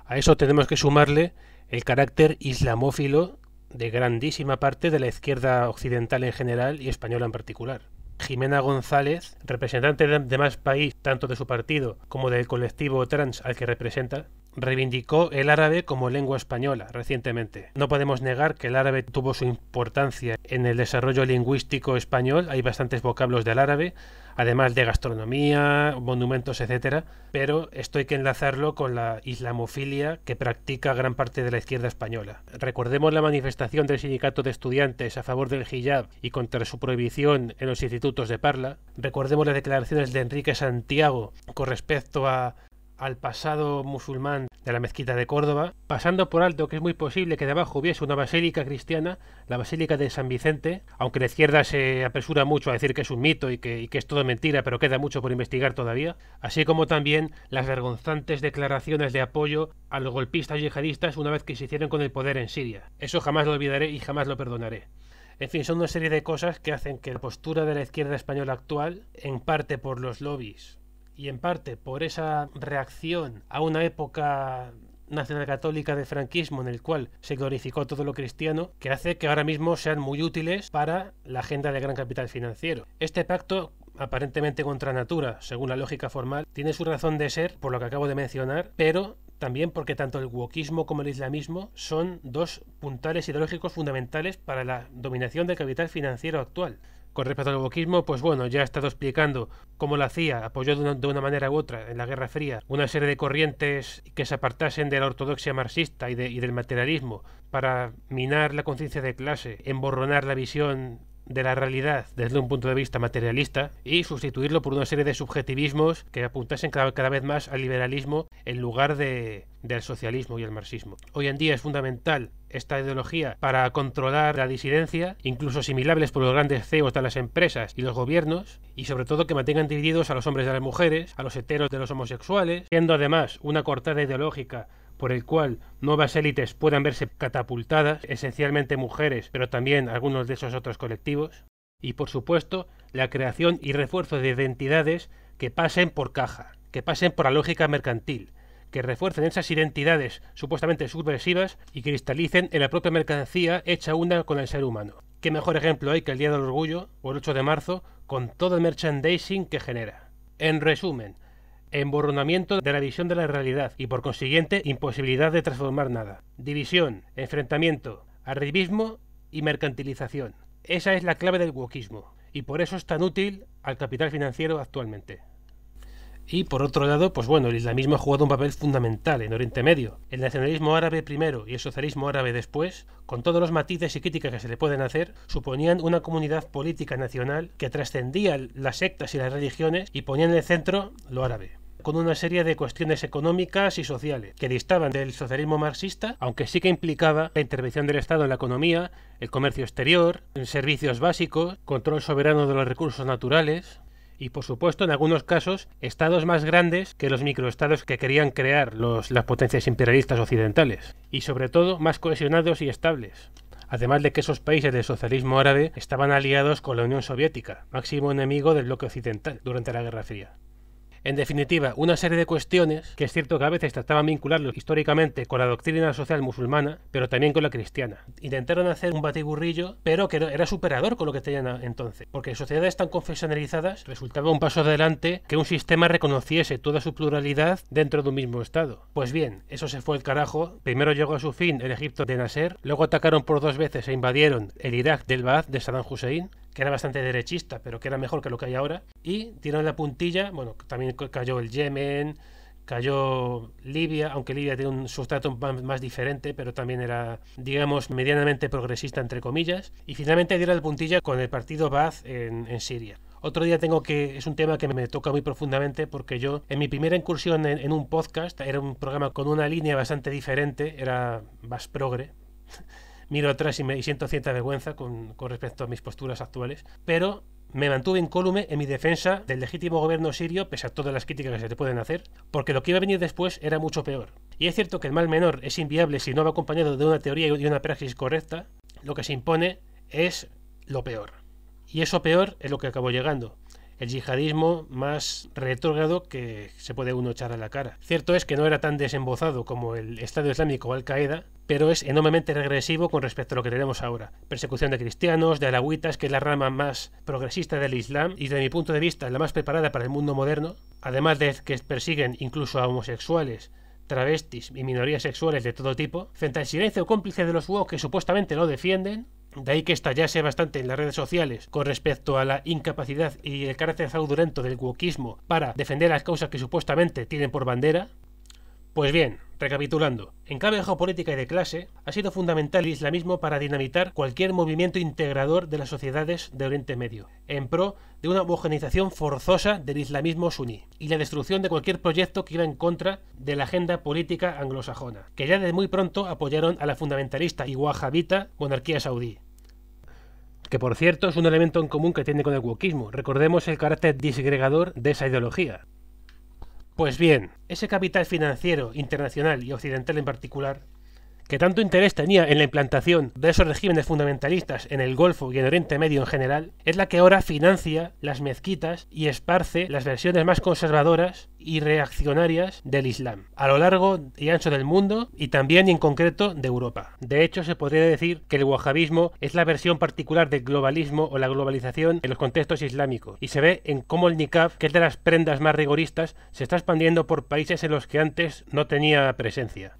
A eso tenemos que sumarle el carácter islamófilo de grandísima parte de la izquierda occidental en general y española en particular. Jimena González, representante de Más País, tanto de su partido como del colectivo trans al que representa, reivindicó el árabe como lengua española recientemente. No podemos negar que el árabe tuvo su importancia en el desarrollo lingüístico español. Hay bastantes vocablos del árabe, además de gastronomía, monumentos, etcétera, pero esto hay que enlazarlo con la islamofilia que practica gran parte de la izquierda española. Recordemos la manifestación del sindicato de estudiantes a favor del hijab y contra su prohibición en los institutos de Parla. Recordemos las declaraciones de Enrique Santiago con respecto al pasado musulmán de la mezquita de Córdoba, pasando por alto que es muy posible que debajo hubiese una basílica cristiana, la Basílica de San Vicente, aunque la izquierda se apresura mucho a decir que es un mito y que es todo mentira, pero queda mucho por investigar todavía, así como también las vergonzantes declaraciones de apoyo a los golpistas yihadistas una vez que se hicieron con el poder en Siria. Eso jamás lo olvidaré y jamás lo perdonaré. En fin, son una serie de cosas que hacen que la postura de la izquierda española actual, en parte por los lobbies y en parte por esa reacción a una época nacionalcatólica del franquismo en el cual se glorificó todo lo cristiano, que hace que ahora mismo sean muy útiles para la agenda del gran capital financiero. Este pacto, aparentemente contra natura, según la lógica formal, tiene su razón de ser por lo que acabo de mencionar, pero también porque tanto el wokismo como el islamismo son dos puntales ideológicos fundamentales para la dominación del capital financiero actual. Con respecto al wokismo, pues bueno, ya he estado explicando cómo la CIA apoyó de una manera u otra en la Guerra Fría una serie de corrientes que se apartasen de la ortodoxia marxista y del materialismo para minar la conciencia de clase, emborronar la visión de la realidad desde un punto de vista materialista y sustituirlo por una serie de subjetivismos que apuntasen cada vez más al liberalismo en lugar del socialismo y el marxismo. Hoy en día es fundamental esta ideología para controlar la disidencia, incluso asimilables por los grandes CEOs de las empresas y los gobiernos, y sobre todo que mantengan divididos a los hombres de las mujeres, a los heteros de los homosexuales, siendo además una coartada ideológica por el cual nuevas élites puedan verse catapultadas, esencialmente mujeres, pero también algunos de esos otros colectivos, y por supuesto la creación y refuerzo de identidades que pasen por caja, que pasen por la lógica mercantil, que refuercen esas identidades supuestamente subversivas y cristalicen en la propia mercancía hecha una con el ser humano. ¿Qué mejor ejemplo hay que el Día del Orgullo o el 8 de marzo con todo el merchandising que genera? En resumen, emborronamiento de la visión de la realidad y por consiguiente imposibilidad de transformar nada. División, enfrentamiento, arribismo y mercantilización. Esa es la clave del wokismo y por eso es tan útil al capital financiero actualmente. Y por otro lado, pues bueno, el islamismo ha jugado un papel fundamental en Oriente Medio. El nacionalismo árabe primero y el socialismo árabe después, con todos los matices y críticas que se le pueden hacer, suponían una comunidad política nacional que trascendía las sectas y las religiones y ponía en el centro lo árabe, con una serie de cuestiones económicas y sociales que distaban del socialismo marxista, aunque sí que implicaba la intervención del Estado en la economía, el comercio exterior, servicios básicos, control soberano de los recursos naturales y, por supuesto, en algunos casos, estados más grandes que los microestados que querían crear las potencias imperialistas occidentales y, sobre todo, más cohesionados y estables. Además de que esos países del socialismo árabe estaban aliados con la Unión Soviética, máximo enemigo del bloque occidental durante la Guerra Fría. En definitiva, una serie de cuestiones que es cierto que a veces trataban de vincularlos históricamente con la doctrina social musulmana, pero también con la cristiana. Intentaron hacer un batiburrillo, pero que era superador con lo que tenían entonces, porque en sociedades tan confesionalizadas resultaba un paso adelante que un sistema reconociese toda su pluralidad dentro de un mismo estado. Pues bien, eso se fue al carajo. Primero llegó a su fin el Egipto de Nasser, luego atacaron por 2 veces e invadieron el Irak del Baath de Saddam Hussein, que era bastante derechista, pero que era mejor que lo que hay ahora, y tiraron la puntilla. Bueno, también cayó el Yemen, cayó Libia, aunque Libia tiene un sustrato más diferente, pero también era, digamos, medianamente progresista, entre comillas, y finalmente dieron la puntilla con el partido Baath en Siria. Otro día es un tema que me toca muy profundamente porque yo, en mi primera incursión en un podcast, era un programa con una línea bastante diferente, era más progre, miro atrás y siento cierta vergüenza con respecto a mis posturas actuales, pero me mantuve incólume en mi defensa del legítimo gobierno sirio, pese a todas las críticas que se te pueden hacer, porque lo que iba a venir después era mucho peor. Y es cierto que el mal menor es inviable si no va acompañado de una teoría y una praxis correcta. Lo que se impone es lo peor. Y eso peor es lo que acabó llegando. el yihadismo más retrógrado que se puede uno echar a la cara. Cierto es que no era tan desembozado como el Estado Islámico o Al-Qaeda, pero es enormemente regresivo con respecto a lo que tenemos ahora. Persecución de cristianos, de alawitas, que es la rama más progresista del Islam y desde mi punto de vista la más preparada para el mundo moderno, además de que persiguen incluso a homosexuales, travestis y minorías sexuales de todo tipo, frente al silencio cómplice de los woke que supuestamente lo defienden. De ahí que estallase bastante en las redes sociales con respecto a la incapacidad y el carácter fraudulento del wokismo para defender las causas que supuestamente tienen por bandera. Pues bien, recapitulando, en clave geopolítica y de clase, ha sido fundamental el islamismo para dinamitar cualquier movimiento integrador de las sociedades de Oriente Medio, en pro de una homogeneización forzosa del islamismo suní y la destrucción de cualquier proyecto que iba en contra de la agenda política anglosajona, que ya desde muy pronto apoyaron a la fundamentalista y wahabita monarquía saudí. Que por cierto es un elemento en común que tiene con el wokismo, recordemos el carácter disgregador de esa ideología. Pues bien, ese capital financiero internacional y occidental en particular, que tanto interés tenía en la implantación de esos regímenes fundamentalistas en el Golfo y en Oriente Medio en general, es la que ahora financia las mezquitas y esparce las versiones más conservadoras y reaccionarias del Islam, a lo largo y ancho del mundo y también y en concreto de Europa. De hecho, se podría decir que el wahabismo es la versión particular del globalismo o la globalización en los contextos islámicos, y se ve en cómo el niqab, que es de las prendas más rigoristas, se está expandiendo por países en los que antes no tenía presencia.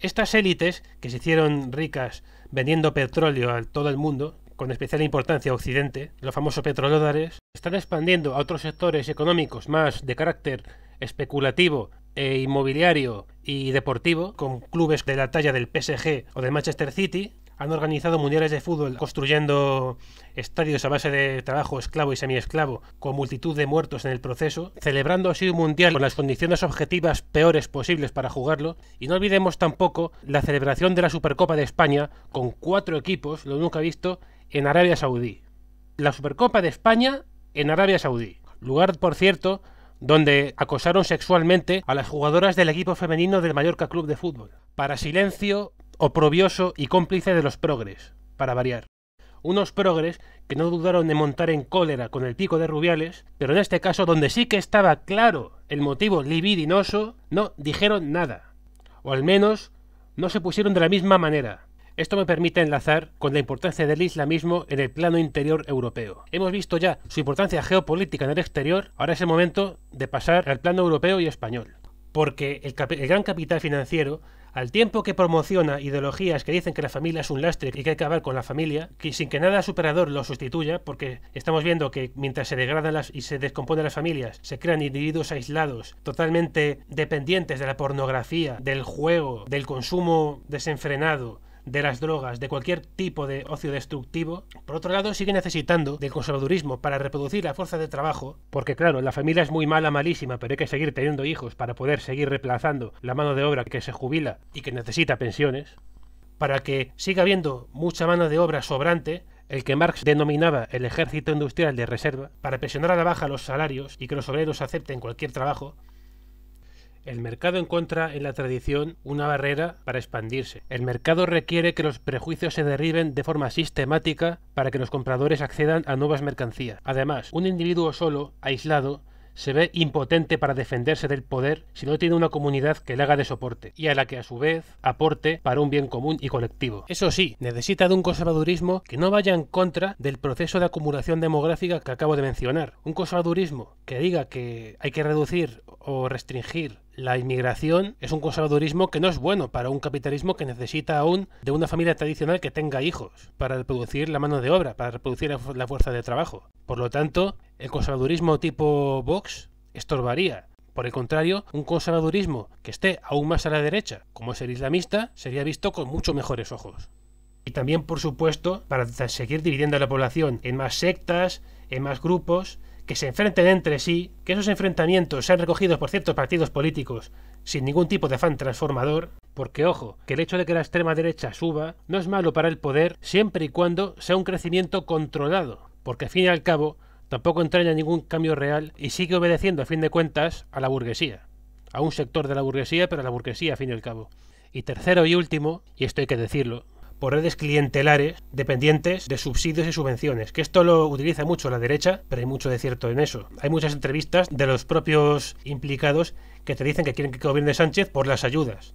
Estas élites, que se hicieron ricas vendiendo petróleo a todo el mundo, con especial importancia a Occidente, los famosos petrodólares, están expandiendo a otros sectores económicos más de carácter especulativo e inmobiliario y deportivo, con clubes de la talla del PSG o del Manchester City. Han organizado mundiales de fútbol construyendo estadios a base de trabajo esclavo y semiesclavo, con multitud de muertos en el proceso, celebrando así un mundial con las condiciones objetivas peores posibles para jugarlo. Y no olvidemos tampoco la celebración de la Supercopa de España con 4 equipos, lo nunca visto, en Arabia Saudí. La Supercopa de España en Arabia Saudí. Lugar, por cierto, donde acosaron sexualmente a las jugadoras del equipo femenino del Mallorca Club de Fútbol. Para silencio oprobioso y cómplice de los progres, para variar. Unos progres que no dudaron en montar en cólera con el pico de Rubiales, pero en este caso, donde sí que estaba claro el motivo libidinoso, no dijeron nada. O al menos no se pusieron de la misma manera. Esto me permite enlazar con la importancia del islamismo en el plano interior europeo. Hemos visto ya su importancia geopolítica en el exterior, ahora es el momento de pasar al plano europeo y español. Porque el gran capital financiero, al tiempo que promociona ideologías que dicen que la familia es un lastre y que hay que acabar con la familia, que sin que nada superador lo sustituya, porque estamos viendo que mientras se degradan y se descomponen las familias, se crean individuos aislados, totalmente dependientes de la pornografía, del juego, del consumo desenfrenado, de las drogas, de cualquier tipo de ocio destructivo. Por otro lado, sigue necesitando del conservadurismo para reproducir la fuerza de trabajo, porque claro, la familia es muy mala, malísima, pero hay que seguir teniendo hijos para poder seguir reemplazando la mano de obra que se jubila y que necesita pensiones, para que siga habiendo mucha mano de obra sobrante, el que Marx denominaba el ejército industrial de reserva, para presionar a la baja los salarios y que los obreros acepten cualquier trabajo. El mercado encuentra en la tradición una barrera para expandirse. El mercado requiere que los prejuicios se derriben de forma sistemática para que los compradores accedan a nuevas mercancías. Además, un individuo solo, aislado, se ve impotente para defenderse del poder si no tiene una comunidad que le haga de soporte y a la que a su vez aporte para un bien común y colectivo. Eso sí, necesita de un conservadurismo que no vaya en contra del proceso de acumulación demográfica que acabo de mencionar. Un conservadurismo que diga que hay que reducir o restringir la inmigración es un conservadurismo que no es bueno para un capitalismo que necesita aún de una familia tradicional que tenga hijos para reproducir la mano de obra, para reproducir la fuerza de trabajo. Por lo tanto, el conservadurismo tipo Vox estorbaría. Por el contrario, un conservadurismo que esté aún más a la derecha, como es el islamista, sería visto con mucho mejores ojos. Y también, por supuesto, para seguir dividiendo a la población en más sectas, en más grupos, que se enfrenten entre sí, que esos enfrentamientos sean recogidos por ciertos partidos políticos sin ningún tipo de afán transformador, porque ojo, que el hecho de que la extrema derecha suba no es malo para el poder siempre y cuando sea un crecimiento controlado, porque al fin y al cabo tampoco entraña ningún cambio real y sigue obedeciendo a fin de cuentas a la burguesía, a un sector de la burguesía, pero a la burguesía a fin y al cabo. Y tercero y último, y esto hay que decirlo, por redes clientelares dependientes de subsidios y subvenciones, que esto lo utiliza mucho la derecha, pero hay mucho de cierto en eso. Hay muchas entrevistas de los propios implicados que te dicen que quieren que gobierne Sánchez por las ayudas.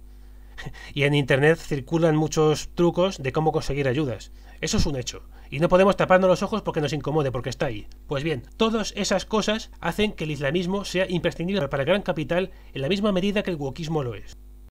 Y en internet circulan muchos trucos de cómo conseguir ayudas. Eso es un hecho. Y no podemos taparnos los ojos porque nos incomode, porque está ahí. Pues bien, todas esas cosas hacen que el islamismo sea imprescindible para el gran capital en la misma medida que el wokismo lo es.